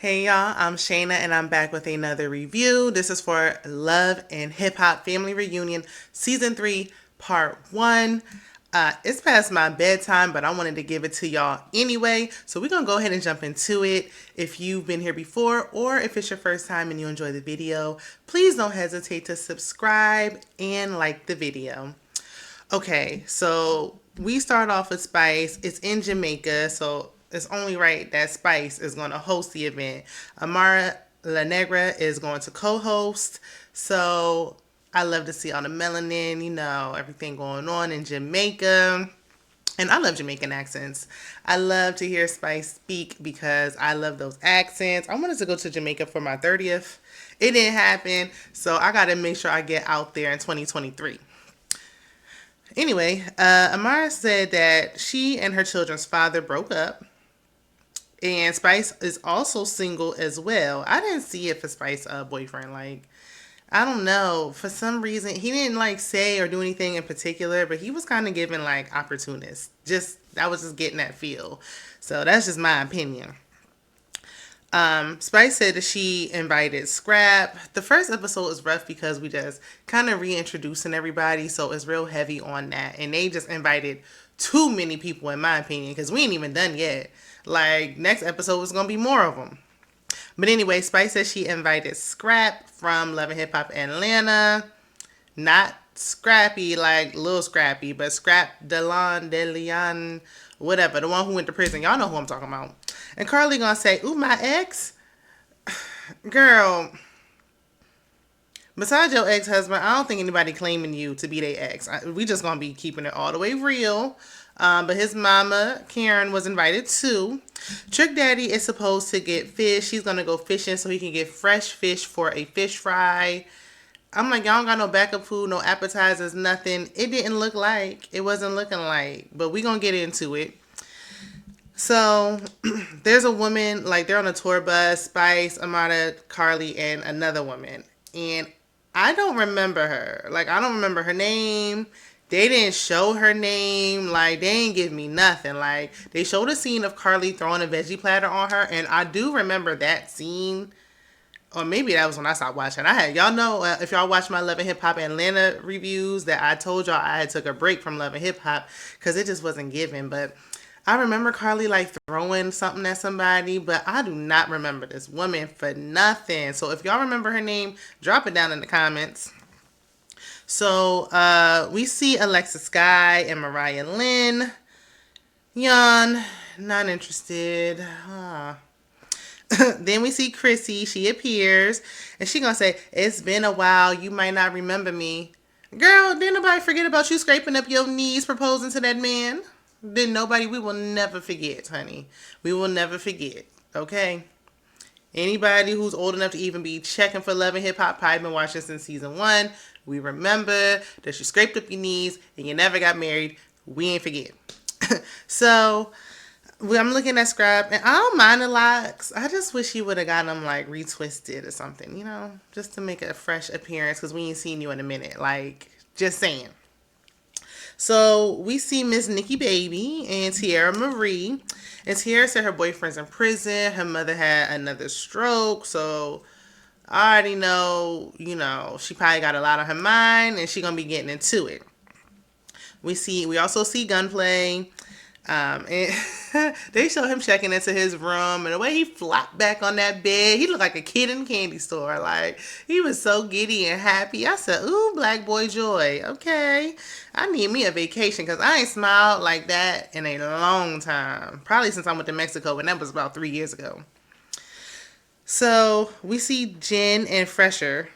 Hey y'all, I'm Shayna and I'm back with another review. This is for Love and Hip Hop Family Reunion Season 3, Part 1. It's past my bedtime, but I wanted to give it to y'all anyway. So we're going to go ahead and jump into it. If you've been here before or if it's your first time and you enjoy the video, please don't hesitate to subscribe and like the video. Okay, so we start off with Spice. It's in Jamaica, so it's only right that Spice is going to host the event. Amara La Negra is going to co-host. So I love to see all the melanin, everything going on in Jamaica. And I love Jamaican accents. I love to hear Spice speak because I love those accents. I wanted to go to Jamaica for my 30th. It didn't happen, so I got to make sure I get out there in 2023. Anyway, Amara said that she and her children's father broke up, and Spice is also single as well. I didn't see it for Spice boyfriend. Like, I don't know. For some reason, he didn't like say or do anything in particular, but he was kind of giving like opportunist. Just I was just getting that feel. So that's just my opinion. Spice said that she invited Scrap. The first episode is rough because we just kind of reintroducing everybody, so it's real heavy on that. And they just invited too many people, in my opinion, because we ain't even done yet. Like, next episode is going to be more of them. But anyway, Spice says she invited Scrap from Love and Hip Hop Atlanta. Not Scrappy, like Lil Scrappy, but Scrap DeLeon, whatever. The one who went to prison. Y'all know who I'm talking about. And Carly gonna say, ooh, my ex? Girl, besides your ex-husband, I don't think anybody claiming you to be their ex. We just gonna be keeping it all the way real. But his mama, Karen, was invited too. Trick Daddy is supposed to get fish. He's gonna go fishing so he can get fresh fish for a fish fry. I'm like, y'all don't got no backup food, no appetizers, nothing. It didn't look like. It wasn't looking like. But we gonna get into it. So there's a woman, like they're on a tour bus, Spice, Amada, Carly, and another woman. And I don't remember her. Like, I don't remember her name. They didn't show her name. Like, they didn't give me nothing. Like, they showed a scene of Carly throwing a veggie platter on her. And I do remember that scene. Or maybe that was when I stopped watching. Y'all know, if y'all watch my Love and Hip Hop Atlanta reviews, that I told y'all I had took a break from Love and Hip Hop because it just wasn't given. But I remember Carly like throwing something at somebody, but I do not remember this woman for nothing. So if y'all remember her name, drop it down in the comments. So we see Alexa Sky and Mariah Lynn. Yawn, not interested. Then we see Chrissy. She appears, and she gonna say, "It's been a while. You might not remember me." Girl, didn't nobody forget about you scraping up your knees proposing to that man? Didn't nobody? We will never forget, honey. We will never forget. Okay. Anybody who's old enough to even be checking for Love and Hip Hop probably been watching since season 1. We remember that you scraped up your knees and you never got married. We ain't forget. So I'm looking at Scrap, and I don't mind the locks. I just wish he would have got them like retwisted or something, just to make a fresh appearance because we ain't seen you in a minute. Like, just saying. So we see Miss Nikki Baby and Tierra Marie. And Tierra said her boyfriend's in prison. Her mother had another stroke. So I already know, she probably got a lot on her mind and she gonna be getting into it. We also see Gunplay. And they show him checking into his room, and the way he flopped back on that bed, he looked like a kid in a candy store. Like, he was so giddy and happy. I said, ooh, black boy joy. Okay. I need me a vacation because I ain't smiled like that in a long time. Probably since I went to Mexico, and that was about 3 years ago. So we see Jen and Fresher.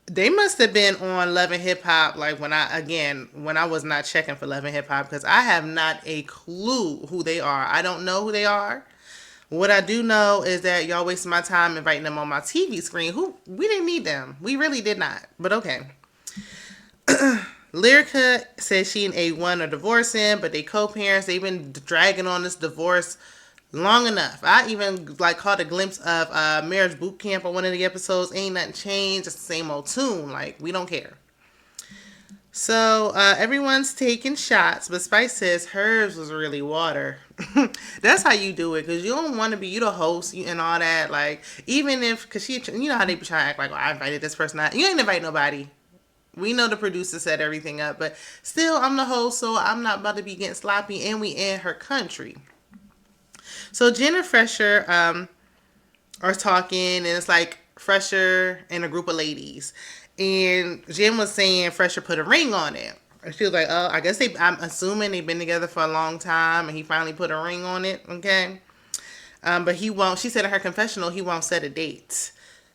They must have been on Love and Hip Hop, like when I was not checking for Love and Hip Hop, because I have not a clue who they are. I don't know who they are. What I do know is that y'all wasted my time inviting them on my TV screen. We didn't need them. We really did not. But okay. Lyrica says she and A1 are divorcing, but they co-parents. They've been dragging on this divorce long enough. I even caught a glimpse of Marriage Boot Camp on one of the episodes. Ain't nothing changed. It's the same old tune. Like, we don't care. So everyone's taking shots, but Spice says hers was really water. That's how you do it, because you don't want to be you the host and all that. Like, even if, because she, you know how they be trying to act like, oh, I invited this person out. You ain't invite nobody. We know the producer set everything up, but still, I'm the host, so I'm not about to be getting sloppy, and we in her country. So Jen and Fresher are talking, and it's like Fresher and a group of ladies. And Jen was saying Fresher put a ring on it. And she was like, oh, I guess I'm assuming they've been together for a long time, and he finally put a ring on it, okay? But he won't, she said in her confessional, he won't set a date.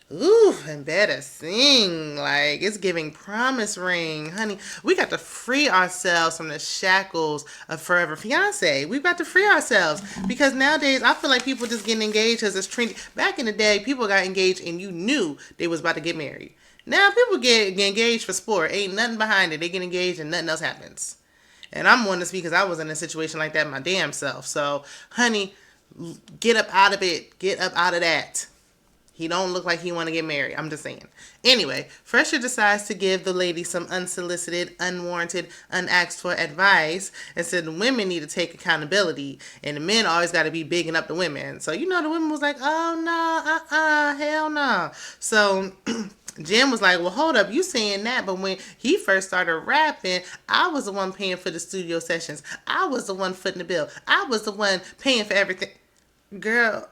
Ooh, embarrassing. Like, it's giving promise ring. Honey, we got to free ourselves from the shackles of Forever Fiance. We've got to free ourselves. Because nowadays, I feel like people just getting engaged because it's trendy. Back in the day, people got engaged and you knew they was about to get married. Now, people get engaged for sport. Ain't nothing behind it. They get engaged and nothing else happens. And I'm one to speak because I was in a situation like that my damn self. So, honey, get up out of it. Get up out of that. He don't look like he want to get married. I'm just saying. Anyway, Fresher decides to give the lady some unsolicited, unwarranted, unasked for advice and said the women need to take accountability and the men always got to be bigging up the women. So, you know, the women was like, oh, no, hell no. So Jim was like, well, hold up, you saying that, but when he first started rapping, I was the one paying for the studio sessions. I was the one footing the bill. I was the one paying for everything. Girl,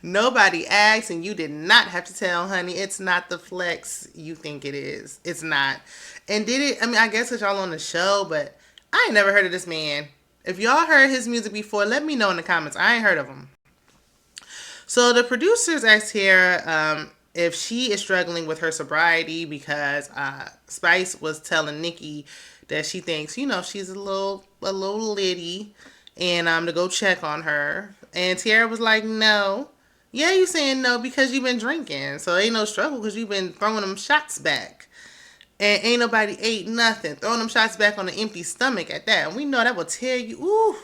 nobody asked, and you did not have to tell, honey. It's not the flex you think it is. It's not. And did it? I mean, I guess it's y'all on the show, but I ain't never heard of this man. If y'all heard his music before, let me know in the comments. I ain't heard of him. So the producers asked Tiara if she is struggling with her sobriety because Spice was telling Nikki that she thinks, you know, she's a little litty, and to go check on her. And Tiara was like, no. Yeah, you saying no because you've been drinking. So ain't no struggle because you've been throwing them shots back. And ain't nobody ate nothing. Throwing them shots back on an empty stomach at that. And we know that will tear you. Ooh,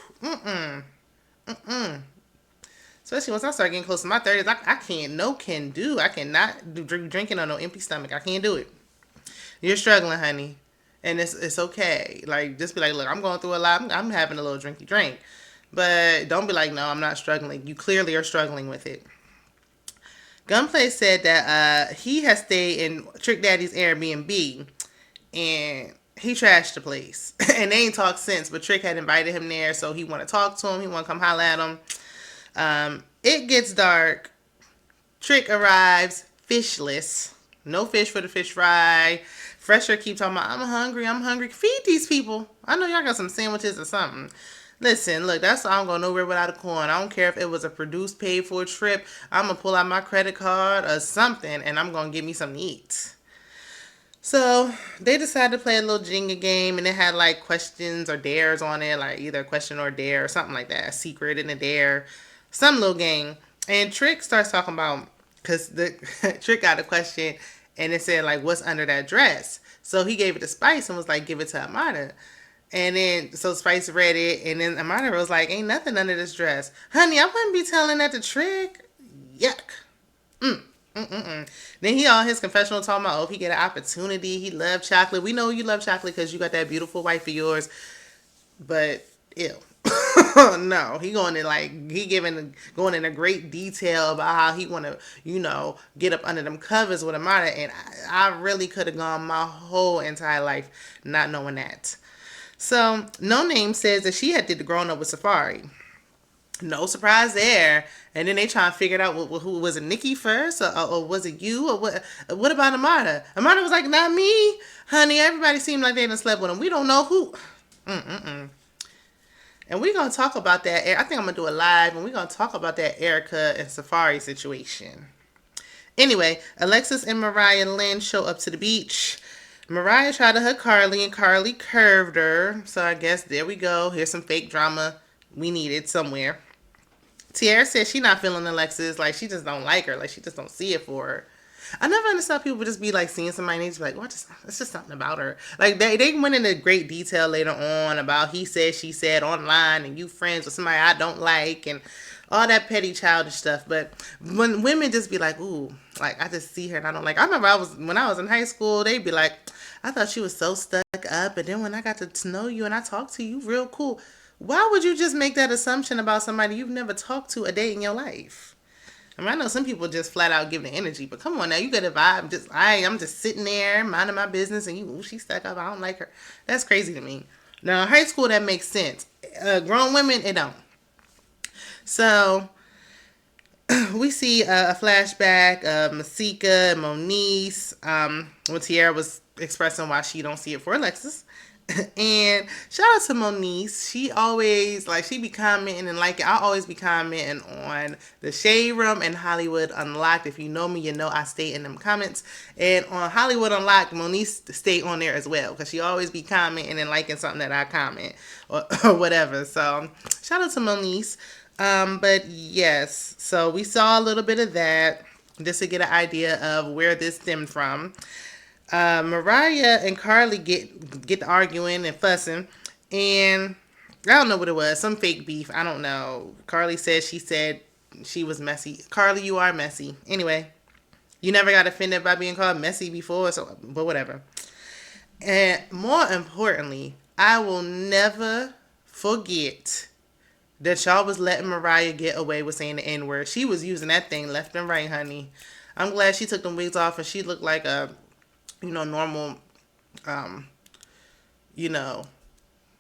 especially once I start getting close to my 30s, I can't, no can do. I cannot do drinking on no empty stomach. I can't do it. You're struggling, honey. And it's okay. Like, just be like, look, I'm going through a lot. I'm having a little drinky drink. But don't be like, no, I'm not struggling. You clearly are struggling with it. Gunplay said that he has stayed in Trick Daddy's Airbnb and he trashed the place. And they ain't talked since, but Trick had invited him there, so he want to talk to him. He want to come holler at him. It gets dark. Trick arrives fishless. No fish for the fish fry. Fresher keep talking about, I'm hungry, I'm hungry. Feed these people. I know y'all got some sandwiches or something. Listen, look, that's why I'm going nowhere without a coin. I don't care if it was a produced paid for trip. I'm going to pull out my credit card or something, and I'm going to get me something to eat. So they decided to play a little Jenga game, and it had like questions or dares on it, like either a question or a dare or something like that. A secret and a dare. Some little game. And Trick starts talking about, because the Trick got a question, and it said like, what's under that dress? So he gave it to Spice and was like, give it to Amada. And then, so Spice read it, and then Amanda was like, ain't nothing under this dress. Honey, I wouldn't be telling that to Trick. Yuck. Then he on his confessional talking about, oh, if he get an opportunity, he love chocolate. We know you love chocolate because you got that beautiful wife of yours. But, ew. No, he going in like, going in a great detail about how he want to, get up under them covers with Amanda. And I really could have gone my whole entire life not knowing that. So, No Name says that she had did the Growing Up with Safari. No surprise there. And then they trying to figure out who was it, Nikki first, or was it you, or what? What about Amada? Amada was like, not me, honey. Everybody seemed like they done slept with him. We don't know who. And we're gonna talk about that. I think I'm gonna do a live, and we're gonna talk about that Erica and Safari situation. Anyway, Alexis and Mariah Lynn show up to the beach. Mariah tried to hug Carly, and Carly curved her. So I guess there we go. Here's some fake drama we needed somewhere. Tiara said she not feeling Alexis. Like, she just don't like her. Like, she just don't see it for her. I never understand people just be like seeing somebody and they just be like, what? It's just something about her. Like, they went into great detail later on about he said, she said online, and you friends with somebody I don't like, and all that petty childish stuff. But when women just be like, ooh, like I just see her and I don't like. I remember when I was in high school, they'd be like, I thought she was so stuck up, and then when I got to know you and I talked to you, real cool. Why would you just make that assumption about somebody you've never talked to a day in your life? I mean, I know some people just flat out give the energy, but come on now, you get a vibe. I'm just sitting there minding my business, and you, ooh, she stuck up. I don't like her. That's crazy to me. Now, in high school, that makes sense. Grown women, it don't. So we see a flashback of Masika and Moniece when Tiara was expressing why she don't see it for Alexis. And shout out to Moniece. She always like she be commenting and like I always be commenting on the Shade Room and Hollywood Unlocked. If you know me, you know I stay in them comments. And on Hollywood Unlocked, Moniece stay on there as well because she always be commenting and liking something that I comment or whatever. So shout out to Moniece. But yes, so we saw a little bit of that just to get an idea of where this stemmed from. Mariah and Carly get arguing and fussing, and I don't know what it was, some fake beef. I don't know. Carly said she was messy. Carly, you are messy. Anyway, you never got offended by being called messy before, so but whatever. And more importantly, I will never forget that y'all was letting Mariah get away with saying the N word. She was using that thing left and right, honey. I'm glad she took them wigs off and she looked like a, normal, um, you know,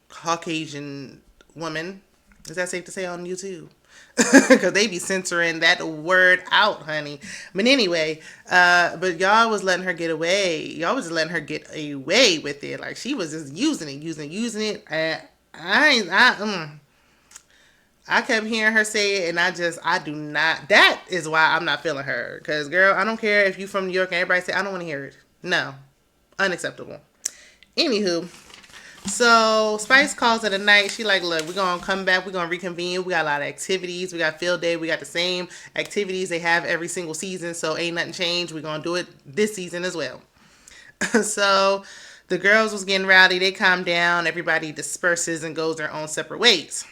Caucasian woman. Is that safe to say on YouTube? Because they be censoring that word out, honey. But anyway, but y'all was letting her get away. Y'all was just letting her get away with it. Like she was just using it. I kept hearing her say it, and I do not. That is why I'm not feeling her. Because, girl, I don't care if you from New York and everybody say, I don't want to hear it. No. Unacceptable. Anywho, so Spice calls it a night. She like, look, we're going to come back. We're going to reconvene. We got a lot of activities. We got field day. We got the same activities they have every single season. So ain't nothing changed. We're going to do it this season as well. So the girls was getting rowdy. They calm down. Everybody disperses and goes their own separate ways.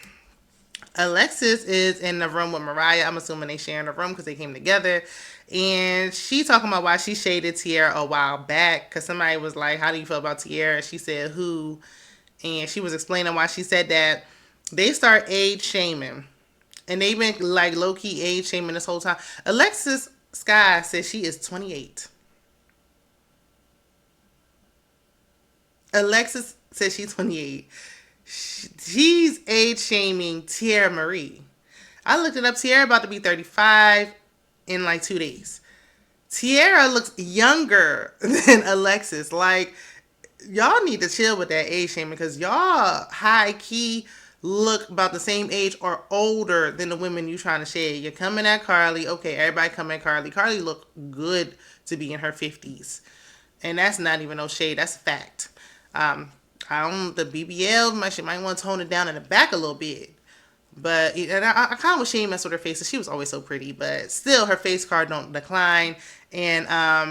Alexis is in the room with Mariah. I'm assuming they sharing a room because they came together. And she talking about why she shaded Tiara a while back because somebody was like, how do you feel about Tiara? And she said, who? And she was explaining why she said that. They start age shaming. And they've been like low-key age shaming this whole time. Alexis Sky says she is 28. Alexis says she's 28. She's age shaming Tiara Marie. I looked it up. Tiara about to be 35 in like 2 days. Tiara looks younger than Alexis. Like, y'all need to chill with that age shaming because y'all high key look about the same age or older than the women you trying to shade. You're coming at Carly. Okay, everybody coming at Carly. Carly look good to be in her 50s. And that's not even no shade. That's a fact. I don't, the BBL, she might want to tone it down in the back a little bit. But, and I kind of wish she didn't mess with her face. She was always so pretty. But still, her face card don't decline. And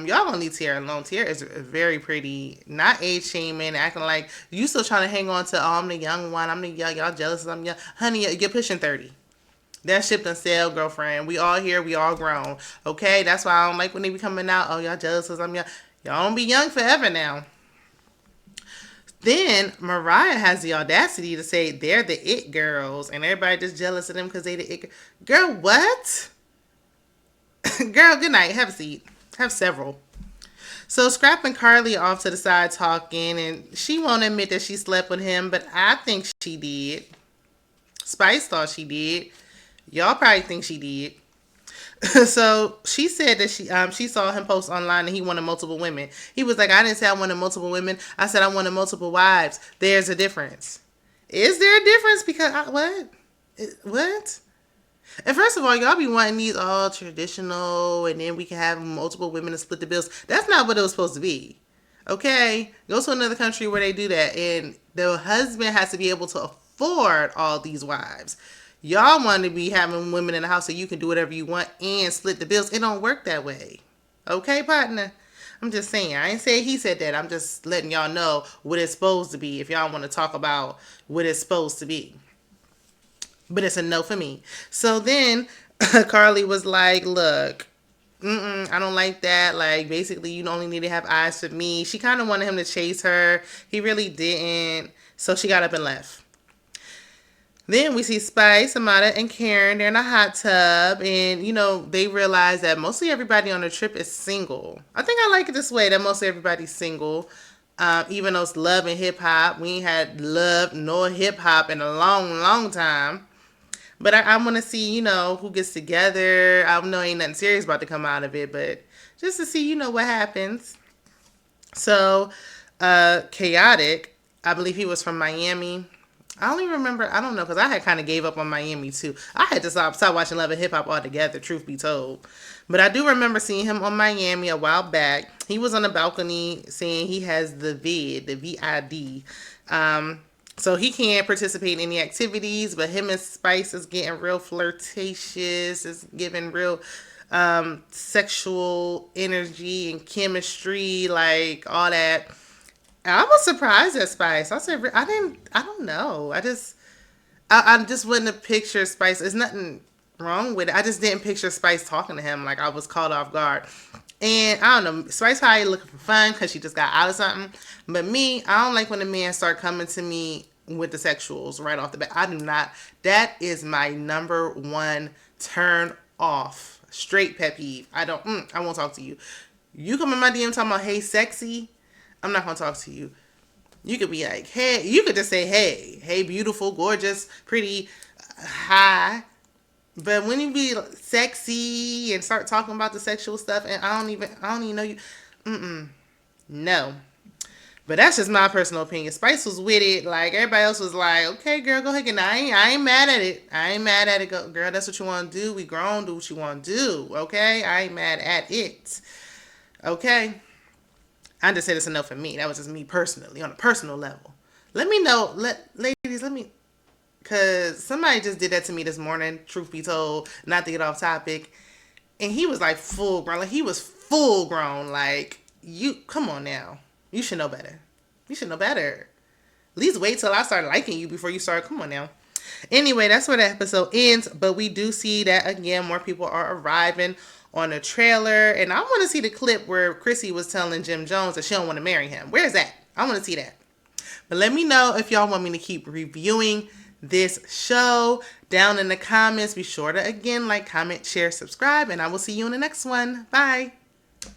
y'all gonna leave Tiara alone. Tiara is very pretty. Not age shaming. Acting like you still trying to hang on to, oh, I'm the young one. I'm the young. Y'all jealous. I'm young. Honey, you're pushing 30. That ship done sailed, girlfriend. We all here. We all grown. Okay? That's why I don't like when they be coming out. Oh, y'all jealous because I'm young. Y'all don't be young forever now. Then Mariah has the audacity to say they're the it girls and everybody just jealous of them because they the it girl. What? Girl, good night. Have a seat. Have several. So Scrap and Carly off to the side talking, and she won't admit that she slept with him, but I think she did. Spice thought she did. Y'all probably think she did. So she said that she saw him post online and he wanted multiple women. He was like, I didn't say I wanted multiple women. I said I wanted multiple wives. There's a difference. Is there a difference? Because what? What? And first of all, y'all be wanting these all traditional, and then we can have multiple women to split the bills. That's not what it was supposed to be. Okay, go to another country where they do that, and the husband has to be able to afford all these wives. Y'all want to be having women in the house so you can do whatever you want and split the bills. It don't work that way. Okay, partner? I'm just saying. I ain't saying he said that. I'm just letting y'all know what it's supposed to be if y'all want to talk about what it's supposed to be. But it's a no for me. So then Carly was like, look, I don't like that. Like, basically, you only need to have eyes for me. She kind of wanted him to chase her. He really didn't. So she got up and left. Then we see Spice, Amada, and Karen. They're in a hot tub, and they realize that mostly everybody on the trip is single. I think I like it this way that mostly everybody's single. Even though it's love and hip hop, we ain't had love nor hip hop in a long, long time. But I want to see, who gets together. I know ain't nothing serious about to come out of it, but just to see, what happens. So, Chaotic, I believe he was from Miami. I don't even remember. I don't know because I had kind of gave up on Miami too. I had to stop watching Love and Hip Hop altogether. Truth be told, but I do remember seeing him on Miami a while back. He was on the balcony saying he has the VID. So he can't participate in any activities. But him and Spice is getting real flirtatious. It's giving real sexual energy and chemistry, like all that. I was surprised at Spice. I said, I don't know. I just wouldn't have pictured Spice. There's nothing wrong with it. I just didn't picture Spice talking to him. Like, I was caught off guard. And I don't know, Spice probably looking for fun because she just got out of something. But me, I don't like when the men start coming to me with the sexuals right off the bat. I do not. That is my number one turn off. Straight pet peeve. I won't talk to you. You come in my DM talking about, hey, sexy. I'm not going to talk to you. You could be like, hey, you could just say, hey, beautiful, gorgeous, pretty, hi. But when you be sexy and start talking about the sexual stuff, and I don't even know you, no. But that's just my personal opinion. Spice was with it. Like, everybody else was like, okay, girl, go ahead. And I ain't mad at it. I ain't mad at it, girl. That's what you want to do. We grown. Do what you want to do. Okay? I ain't mad at it. Okay? I just said it's a no for me. That was just me personally, on a personal level. Let me know. Ladies, let me... Because somebody just did that to me this morning, truth be told. Not to get off topic. And he was like full grown. Like, he was full grown. Like, come on now. You should know better. You should know better. At least wait till I start liking you before you start. Come on now. Anyway, that's where the episode ends. But we do see that, again, more people are arriving on a trailer. And I want to see the clip where Chrissy was telling Jim Jones that she don't want to marry him. Where's that? I want to see that. But let me know if y'all want me to keep reviewing this show down in the comments. Be sure to, again, like, comment, share, subscribe. And I will see you in the next one. Bye.